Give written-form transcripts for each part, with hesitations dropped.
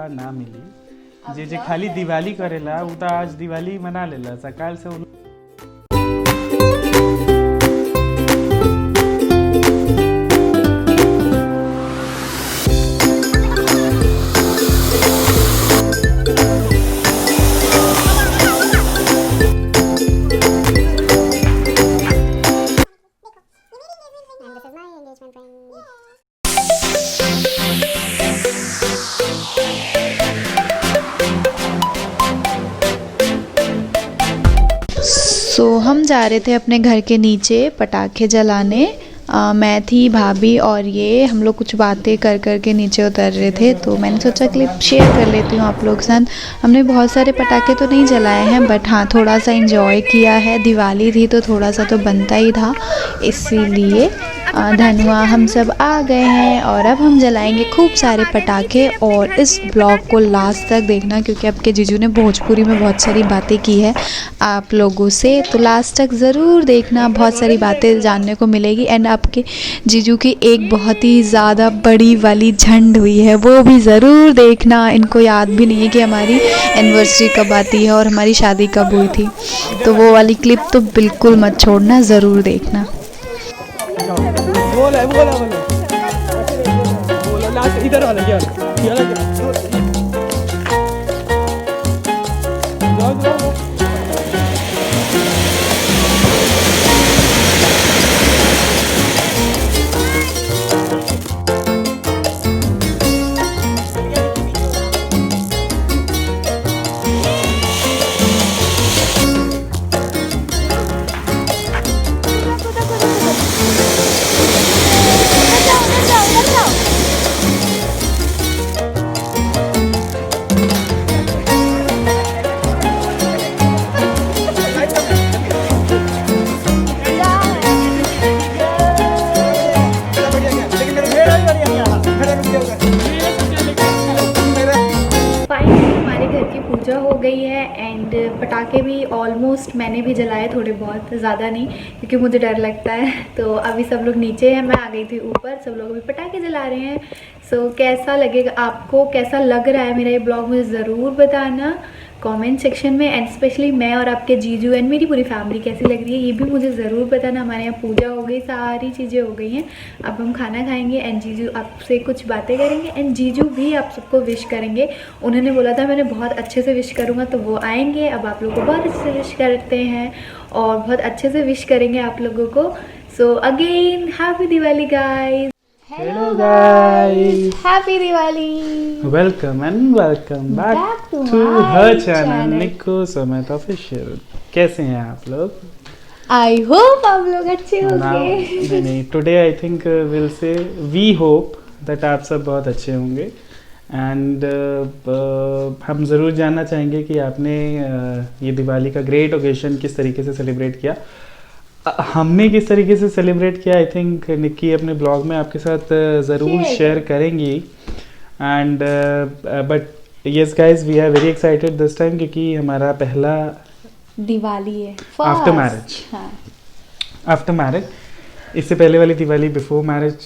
मौका ना मिली। जे जे खाली दिवाली करेला उ तो आज दिवाली मना लेला, सकाल से उन हम जा रहे थे अपने घर के नीचे पटाखे जलाने। मैं थी, भाभी और ये हम लोग कुछ बातें कर कर के नीचे उतर रहे थे, तो मैंने सोचा क्लिप शेयर कर लेती हूँ आप लोग के साथ। हमने बहुत सारे पटाखे तो नहीं जलाए हैं, बट हाँ थोड़ा सा एंजॉय किया है। दिवाली थी तो थोड़ा सा तो बनता ही था, इसीलिए धनुआ हम सब आ गए हैं और अब हम जलाएंगे खूब सारे पटाखे। और इस ब्लॉग को लास्ट तक देखना, क्योंकि आपके जीजू ने भोजपुरी में बहुत सारी बातें की है आप लोगों से, तो लास्ट तक ज़रूर देखना, बहुत सारी बातें जानने को मिलेगी। एंड आपके जीजू की एक बहुत ही ज़्यादा बड़ी वाली झंड हुई है, वो भी ज़रूर देखना। इनको याद भी नहीं है कि हमारी एनिवर्सरी कब आती है और हमारी शादी कब हुई थी, तो वो वाली क्लिप तो बिल्कुल मत छोड़ना, ज़रूर देखना। बोला बोला बोला बोला लास्ट इधर वाला ये वाला जाओ पूजा हो गई है एंड पटाखे भी ऑलमोस्ट मैंने भी जलाए, थोड़े बहुत, ज़्यादा नहीं क्योंकि मुझे डर लगता है। तो अभी सब लोग नीचे हैं, मैं आ गई थी ऊपर, सब लोग अभी पटाखे जला रहे हैं। सो कैसा लगेगा आपको, कैसा लग रहा है मेरा ये ब्लॉग, मुझे ज़रूर बताना कमेंट सेक्शन में। एंड स्पेशली मैं और आपके जीजू एंड मेरी पूरी फैमिली कैसी लग रही है ये भी मुझे ज़रूर बताना। हमारे यहाँ पूजा हो गई, सारी चीज़ें हो गई हैं, अब हम खाना खाएंगे एंड जीजू आपसे कुछ बातें करेंगे एंड जीजू भी आप सबको विश करेंगे। उन्होंने बोला था मैंने बहुत अच्छे से विश करूँगा, तो वो आएंगे। अब आप लोगों को बहुत अच्छे से विश करते हैं और बहुत अच्छे से विश करेंगे आप लोगों को। So again happy Diwali guys. Hello guys, happy Diwali. welcome and welcome back to her channel निक्कू समेत ऑफिशियल। कैसे हैं आप लोग? आई होप आप लोग अच्छे होंगे। नहीं, today I think will say we hope that आप सब बहुत अच्छे होंगे। एंड हम ज़रूर जानना चाहेंगे कि आपने ये दिवाली का ग्रेट ओकेजन किस तरीके से सेलिब्रेट किया। हमने किस तरीके से सेलिब्रेट किया आई थिंक निक्की अपने ब्लॉग में आपके साथ ज़रूर शेयर करेंगी। And but yes guys, we are very excited this time, क्योंकि हमारा पहला दिवाली है आफ्टर मैरिज। आफ्टर मैरिज, इससे पहले वाली दिवाली बिफोर मैरिज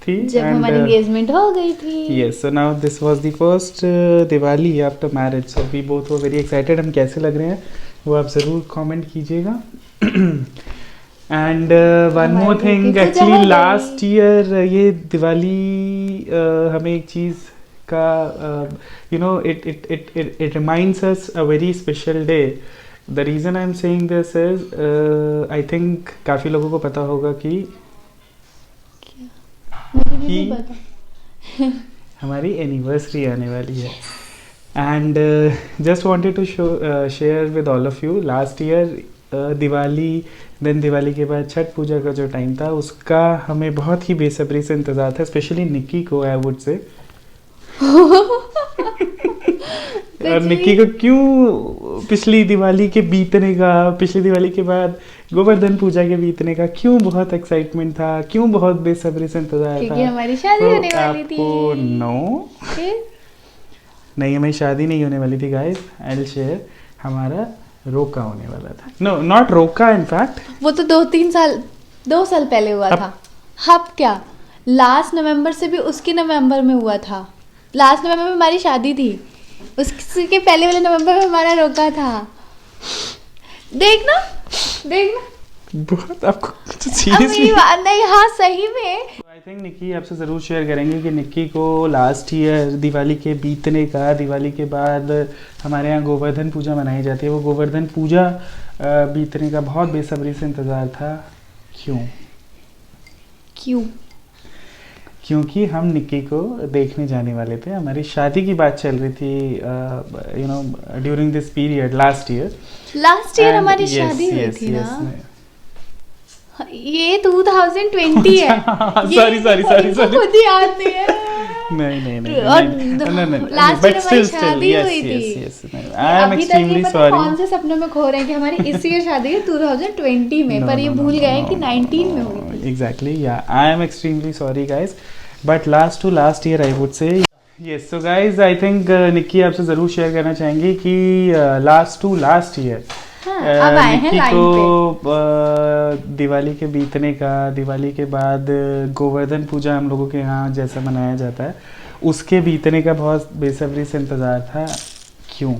थी, जब हमारी एंगेजमेंट हो गई थी। Yes, so now this was the first Diwali after marriage. So we both were very excited. हम कैसे लग रहे हैं वो आप ज़रूर कमेंट कीजिएगा। And one more thing, actually last year ये दिवाली हमें एक चीज़ का you know it reminds us a very special day. The reason I am saying this is I think काफ़ी लोगों को पता होगा कि हमारी एनिवर्सरी आने वाली है। And just wanted to share with all of you, last year Diwali, then Diwali के बाद छठ पूजा का जो टाइम था उसका हमें बहुत ही बेसब्री से इंतज़ार था, स्पेशली निक्की को आई वुड से। और निक्की को क्यों पिछली दिवाली के बीतने का, पिछली दिवाली के बाद गोवर्धन पूजा के बीतने का क्यों बहुत एक्साइटमेंट था, क्यों बहुत बेसब्री से इंतजार था, क्योंकि हमारी शादी होने वाली थी। आपको नहीं, हमें शादी नहीं होने वाली थी गाइस, आई विल शेयर। हमारा रोका होने वाला था। नो, नॉट रोका, इनफैक्ट वो तो 2 साल पहले हुआ था। अब क्या, लास्ट नवंबर से भी उसके नवंबर में हुआ था, लास्ट नवंबर में हमारी शादी थी, उसके पहले वाले नवंबर में हमारा रोका था। देखना देखना बहुत आपको अब मेरी सीरियसली बात नहीं, हाँ सही में। आई थिंक निक्की आपसे ज़रूर शेयर करेंगे कि निक्की को लास्ट ईयर दिवाली के बीतने का, दिवाली के बाद हमारे यहाँ गोवर्धन पूजा मनाई जाती है, वो गोवर्धन पूजा बीतने का बहुत बेसब्री से इंतज़ार था। क्यों? क्योंकि हम निक्की को देखने जाने वाले थे। हमारी शादी की बात चल रही थी you know during this period last year हमारी शादी हुई थी ना, ये 2020 है। सॉरी खुद ही याद नहीं है। नहीं और last year बट हमारी स्टिल शादी हुई थी। आई एम अभी तक ये एक्सट्रीमली पता सॉरी। कौन से सपनों में खो रहे हैं कि हमारी इस ईयर शादी है 2020 में, पर ये भूल गए कि 19 में हुई थी। Exactly, yeah. I am extremely sorry, guys. But last to last year, I would say. Yes, so guys, I think Nikki आपसे ज़रूर शेयर करना चाहेंगी कि last to last year अब आए हैं निक्की लाइन को दिवाली के बीतने का, दिवाली के बाद गोवर्धन पूजा हम लोगों के यहाँ जैसा मनाया जाता है, उसके बीतने का बहुत बेसब्री से इंतज़ार था। क्यों?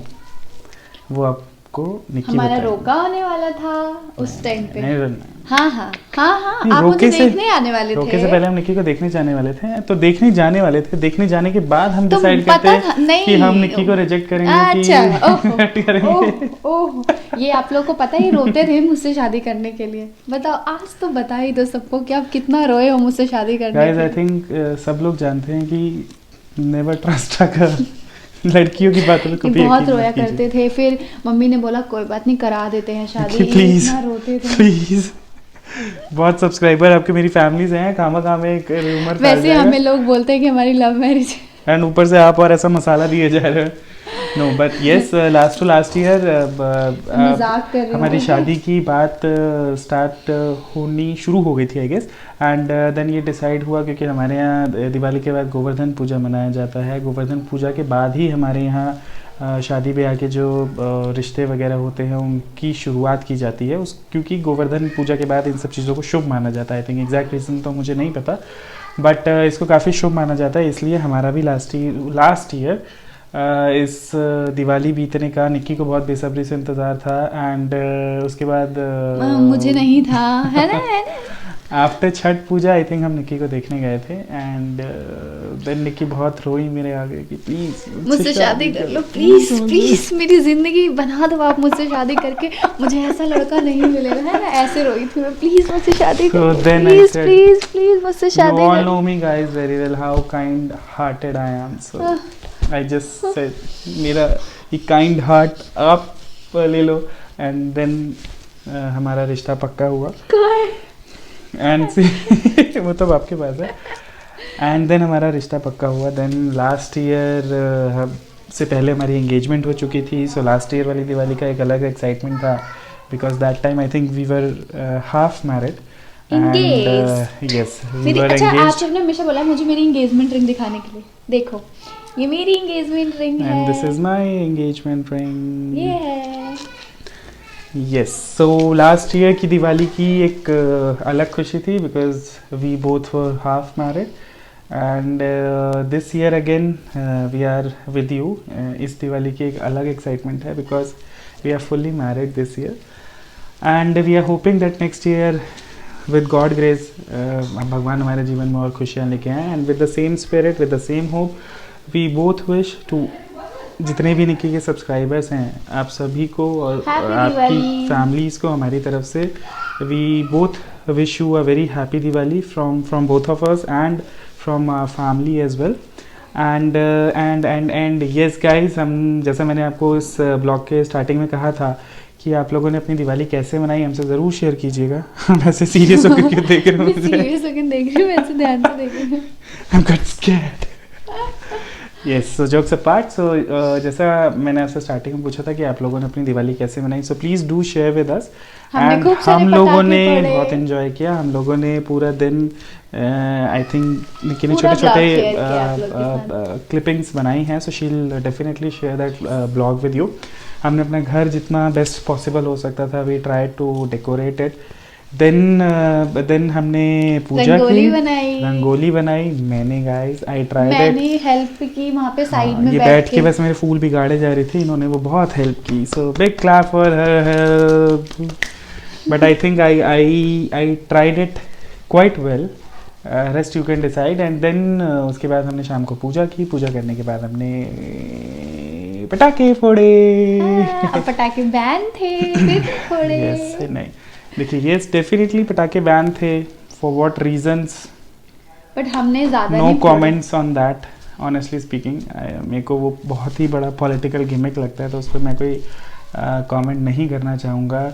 वो आपको निक्की हमारा बताएगी। रोका होने वाला था उस टाइम पे। नहीं, हाँ नहीं, आप मुझे रोके से- देखने आने वाले रोके थे। से पहले हम निक्की को देखने जाने वाले थे, तो देखने जाने वाले थे, देखने जाने के बाद हम तो डिसाइड पता करते था- नहीं। कि हम निक्की को रिजेक्ट करेंगे अच्छा, कि reject करेंगे। ओह, ये आप लोग को पता ही रोते थे मुझसे शादी करने के लिए। बताओ, आज तो बता ही दो सबको कि आप कितना रोए हो मुझसे शादी करने गाइस के आई लिए। थिंक सब लोग जानते हैं कि नेवर ट्रस्ट अ गर्ल। लड़कियों की बातों में कि कभी बहुत यकीन रोया मत कीजिए। करते थे, फिर मम्मी ने बोला कोई बात नहीं करा देते हैं शादी। प्लीज इतना रोते थे। प्लीज, बहुत आपके मेरी फैमिलीज हैं, खामा में एक रूमर वैसे हमें लोग बोलते हैं कि हमारी लव मैरिज है। एंड ऊपर से आप और ऐसा मसाला दिए जा रहे हैं। No but yes, last to last year मजाक कर रही हूँ। हमारी शादी की बात स्टार्ट होनी शुरू हो गई थी आई गेस, एंड देन ये डिसाइड हुआ क्योंकि हमारे यहाँ दिवाली के बाद गोवर्धन पूजा मनाया जाता है। गोवर्धन पूजा के बाद ही हमारे यहाँ शादी ब्याह के जो रिश्ते वगैरह होते हैं उनकी शुरुआत की जाती है। उस क्योंकि गोवर्धन पूजा के बाद इन सब चीज़ों को शुभ माना जाता है। आई थिंक एग्जैक्ट रीज़न तो मुझे नहीं पता, बट इसको काफ़ी शुभ माना जाता है, इसलिए हमारा भी लास्ट ईयर इस दिवाली बीतने का निक्की को बहुत बेसब्री से इंतज़ार था। एंड उसके बाद मुझे नहीं था, है ना। After Chhath Puja I think हम निक्की को देखने गए थे, एंड देन निक्की बहुत रोई मेरे आगे कि प्लीज़ मुझसे शादी कर लो, प्लीज प्लीज मेरी जिंदगी बना दो आप मुझसे शादी करके, मुझे ऐसा लड़का नहीं मिलेगा, है ना। ऐसे रोई थी मैं, प्लीज मुझसे शादी So कर, then I please said, please please मुझसे शादी You all कर। know me guys very well how kind hearted I am, so I just said मेरा ये kind heart आप ले लो, and then हमारा रिश्ता पक्का हुआ। एंड वो तो आपके पास है। एंड देन हमारा रिश्ता पक्का हुआ। देन लास्ट ईयर से पहले हमारी एंगेजमेंट हो चुकी थी, सो लास्ट ईयर वाली दिवाली का एक अलग एक्साइटमेंट था, because that time I think we were half married and yes we were अच्छा, एंगेज्ड आपने हमेशा बोला है मुझे मेरी एंगेजमेंट रिंग दिखाने के लिए। देखो ये मेरी एंगेजमेंट रिंग है, and this is my engagement ring. ये है। यस, सो लास्ट ईयर की दिवाली की एक अलग खुशी थी because we both were half married, and this year again we are with you. इस दिवाली की एक अलग एक्साइटमेंट है because we are fully married this year, and we are hoping that next year with God grace भगवान हमारे जीवन में और खुशियाँ लेके आएँ, and with the same spirit, with the same hope, we both wish to जितने भी निक्की के सब्सक्राइबर्स हैं आप सभी को और आपकी फैमिलीज़ को हमारी तरफ से we both wish you a very happy Diwali from both of us and from our family as well. And yes guys, हम जैसा मैंने आपको इस ब्लॉग के स्टार्टिंग में कहा था कि आप लोगों ने अपनी दिवाली कैसे मनाई हमसे ज़रूर शेयर कीजिएगा। वैसे सीरियस होकर क्यों देख रहे हो मुझे? सीरियस होकर देख रही हूँ, वैसे ध्यान से देख रही हूँ। I'm got scared. Yes, so jokes apart, so जैसा मैंने आपसे स्टार्टिंग में पूछा था कि आप लोगों ने अपनी दिवाली कैसे मनाई, so please do share with us. हमने खूब सारे हम लोगों पटाखे ने फोड़े। बहुत एंजॉय किया। हम लोगों ने पूरा दिन आई थिंक निक्की ने पूरा छोटे vlog share किया आप लोग के छोटे क्लिपिंग्स बनाई हैं, so she will definitely share that blog with you. हमने अपना घर जितना बेस्ट पॉसिबल हो सकता था we try to decorate it then हमने पूजा की, रंगोली बनाई मैंने गाइस, आई ट्राइड इट। मैंने हेल्प की वहाँ पे साइड में ये बैठ के बस मेरे फूल बिगाड़े जा रही थी, इन्होंने वो बहुत हेल्प की, so big clap for her help. But I think I tried it quite well, rest you can decide. And then उसके बाद हमने शाम को पूजा की, पूजा करने के बाद हमने पटाखे फोड़े। अब पटाखे बैन थे फिर फोड़े। यस नहीं देखिए, यस डेफिनेटली पटाखे बैन थे, फॉर व्हाट रीजंस बट हमने ज्यादा नो नहीं फोड़े। Comments on that, honestly speaking. मेरे को वो बहुत ही बड़ा पॉलिटिकल गिमिक लगता है, तो उस पर मैं कोई कमेंट नहीं करना चाहूँगा।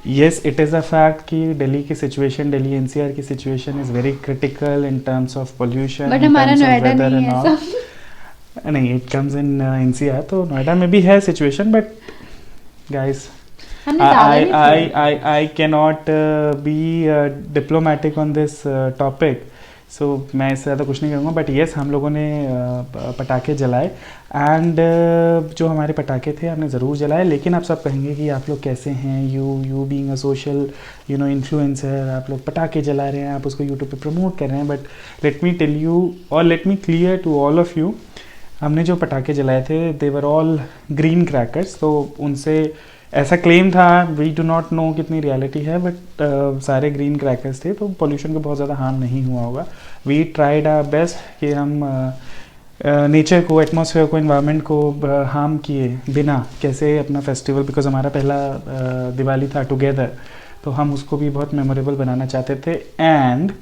Yes it is a fact कि दिल्ली की सिचुएशन, दिल्ली एनसीआर की situation is very critical in terms of pollution, but हमारा नोएडा नहीं है ऐसा। नहीं, इट कम्स इन एनसीआर, तो नोएडा में भी है situation, but guys I cannot be diplomatic on this topic, so मैं इससे ज़्यादा कुछ नहीं करूँगा। बट येस हम लोगों ने पटाखे जलाए, एंड जो हमारे पटाखे थे हमने ज़रूर जलाए। लेकिन आप सब कहेंगे कि आप लोग कैसे हैं, you being a social influencer, आप लोग पटाखे जला रहे हैं, आप उसको यूट्यूब पे प्रमोट कर रहे हैं। But let me tell you और let me clear to all of you, हमने जो पटाखे जलाए थे they were all green crackers, तो उनसे ऐसा क्लेम था, वी डू नॉट नो कितनी रियलिटी है, बट सारे ग्रीन क्रैकर्स थे, तो पोल्यूशन को बहुत ज़्यादा हार्म नहीं हुआ होगा। वी ट्राइड आवर बेस्ट कि हम नेचर को, एटमॉस्फेयर को, एनवायरनमेंट को हार्म किए बिना कैसे अपना फेस्टिवल, बिकॉज हमारा पहला दिवाली था टुगेदर, तो हम उसको भी बहुत मेमोरेबल बनाना चाहते थे। And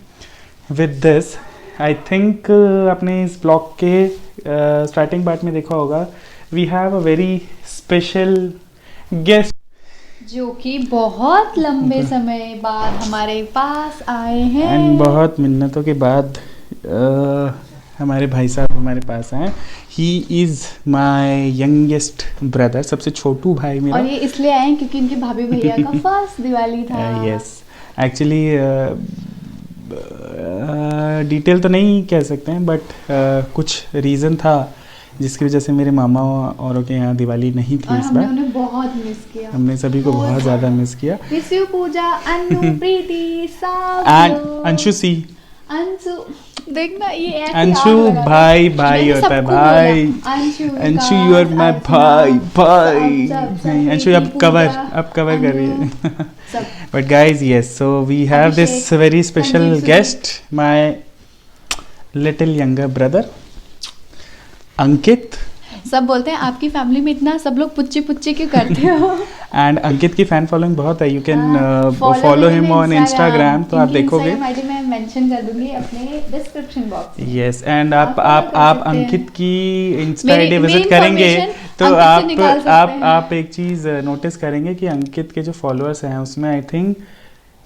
with this I think आपने इस ब्लॉग के स्टार्टिंग पार्ट में देखा होगा, we have a very special guest जो कि बहुत लंबे समय बाद हमारे पास आए हैं, एंड बहुत मिन्नतों के बाद हमारे भाई साहब हमारे पास आए। He is my youngest brother, सबसे छोटू भाई मेरा। और ये इसलिए आए हैं क्योंकि इनके भाभी भैया का फर्स्ट दिवाली था। यस एक्चुअली डिटेल तो नहीं कह सकते हैं, बट कुछ रीज़न था जिसकी वजह से मेरे मामा औरों के यहाँ दिवाली नहीं थी इस बार। हमने उन्हें बहुत मिस किया, हमने सभी को बहुत ज़्यादा मिस किया। Miss you Pooja, Anu, Preeti, and Anshu see, Anshu देखना ये ऐसे अंशु आग लगा भाई था। भाई मैंने होता है सबको भाई। बोला, अंशु यू आर माय भाई भाई। नहीं, अंशु अब कवर कर रही है। But guys yes, so we have this very special guest, my little younger brother Ankit. सब बोलते हैं आपकी फैमिली में इतना सब लोग पुच्ची पुच्ची क्यों करते हो। एंड अंकित की फैन फॉलोइंग बहुत है, you can follow him on Instagram, तो आप देखोगे। मैं मेंशन कर दूंगी अपने डिस्क्रिप्शन बॉक्स में। यस एंड आप अंकित की इंस्टा आईडी विजिट करेंगे तो आप एक चीज़ नोटिस करेंगे कि अंकित के जो फॉलोअर्स हैं उसमें आई थिंक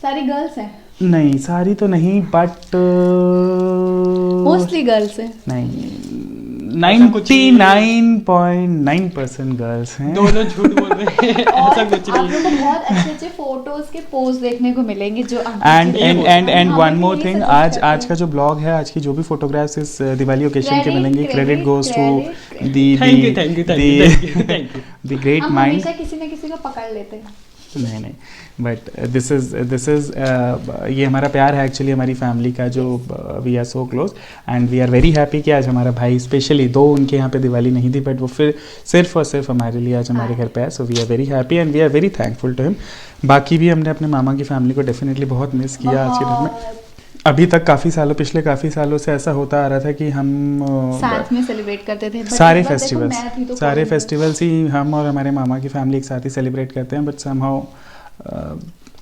सारी गर्ल्स हैं। नहीं, सारी तो नहीं, बट मोस्टली गर्ल्स हैं। नहीं, 99.9% गर्ल्स हैं। दोनों झूठ बोल रहे हैं, ऐसा कुछ आप नहीं लोगों को बहुत अच्छे अच्छे फोटोज के पोस्ट देखने को मिलेंगे जो एंड वन मोर थिंग, आज का जो ब्लॉग है, आज की जो भी फोटोग्राफ्स इस दिवाली ओकेजन के मिलेंगे, credit goes to the great mind. किसी न किसी को पकड़ लेते हैं। नहीं, बट दिस इज़ ये हमारा प्यार है एक्चुअली, हमारी फैमिली का, जो we are so close and we are very happy कि आज हमारा भाई स्पेशली, दो उनके यहाँ पे दिवाली नहीं थी, बट वो फिर सिर्फ और सिर्फ हमारे लिए आज हमारे घर पे है। So we are very happy and we are very thankful to him. बाकी भी हमने अपने मामा की फैमिली को डेफिनेटली बहुत मिस किया आज के दिन में। अभी तक पिछले काफ़ी सालों से ऐसा होता आ रहा था कि हम साथ में सेलिब्रेट करते थे, सारे फेस्टिवल्स ही हम और हमारे मामा की फैमिली एक साथ ही सेलिब्रेट करते हैं। बट समहाउ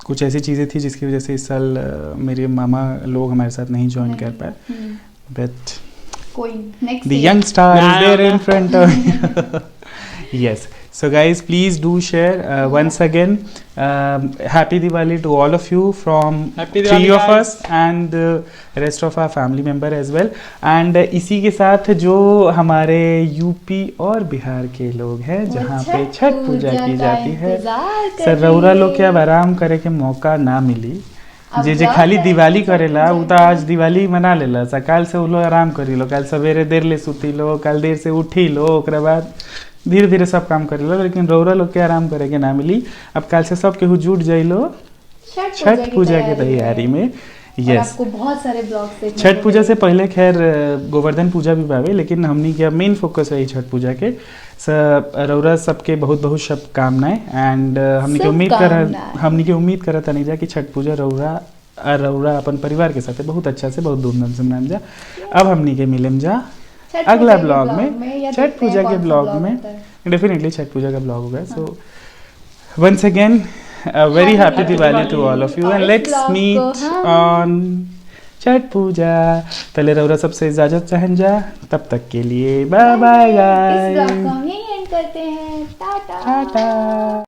कुछ ऐसी चीज़ें थी जिसकी वजह से इस साल मेरे मामा लोग हमारे साथ नहीं ज्वाइन कर पाए। But the young star is there in front of us. So guys, please do share once again. Happy Diwali to all of you from three of us and rest of our family member as well. And इसी के साथ जो हमारे UP और बिहार के लोग हैं जहाँ पे छठ पूजा की जाती है, सरौरा लोग के अब आराम करे के मौका ना मिली, जे खाली दिवाली करेला उ तो आज दिवाली मना लेला, सकाल से उ लोग आराम करी लो, कल सवेरे देर ले सुती लो, कल देर से उठी लो, ओकरा बाद धीरे धीरे सब काम कर लो, लेकिन रौरा लोग के आराम करे के ना मिली। अब कल से सब केहू जुट जाइलो छठ पूजा की तैयारी में। और यस, आपको बहुत सारे ब्लॉग्स देखने छठ को पूजा से मिलेंगे। पहले खैर गोवर्धन पूजा भी बावे, लेकिन हमनी के मेन फोकस रही छठ पूजा के। रौरा सबके बहुत बहुत शुभकामनाएं एंड हमनी के उम्मीद करत तनी जा कि छठ पूजा रौरा अपन परिवार के साथ बहुत अच्छा से बहुत धूमधाम से मनाएम जा। अब हमनी के मिलेम जा छठ अगला पूजा के ब्लॉग में में, या छठ देखते हैं पूजा के कौन सा ब्लॉग ब्लॉग में। होता है। डेफिनेटली छठ पूजा का ब्लॉग होगा। So once again very happy Diwali to all of you and इस लेट्स ब्लॉग को मीट हम- ऑन छठ पूजा। पहले रौरा सबसे इजाजत चाहन जा, तब तक के लिए बाय बाय इस ब्लॉग को गाइस, हम यहीं एंड करते हैं। टाटा। टाटा।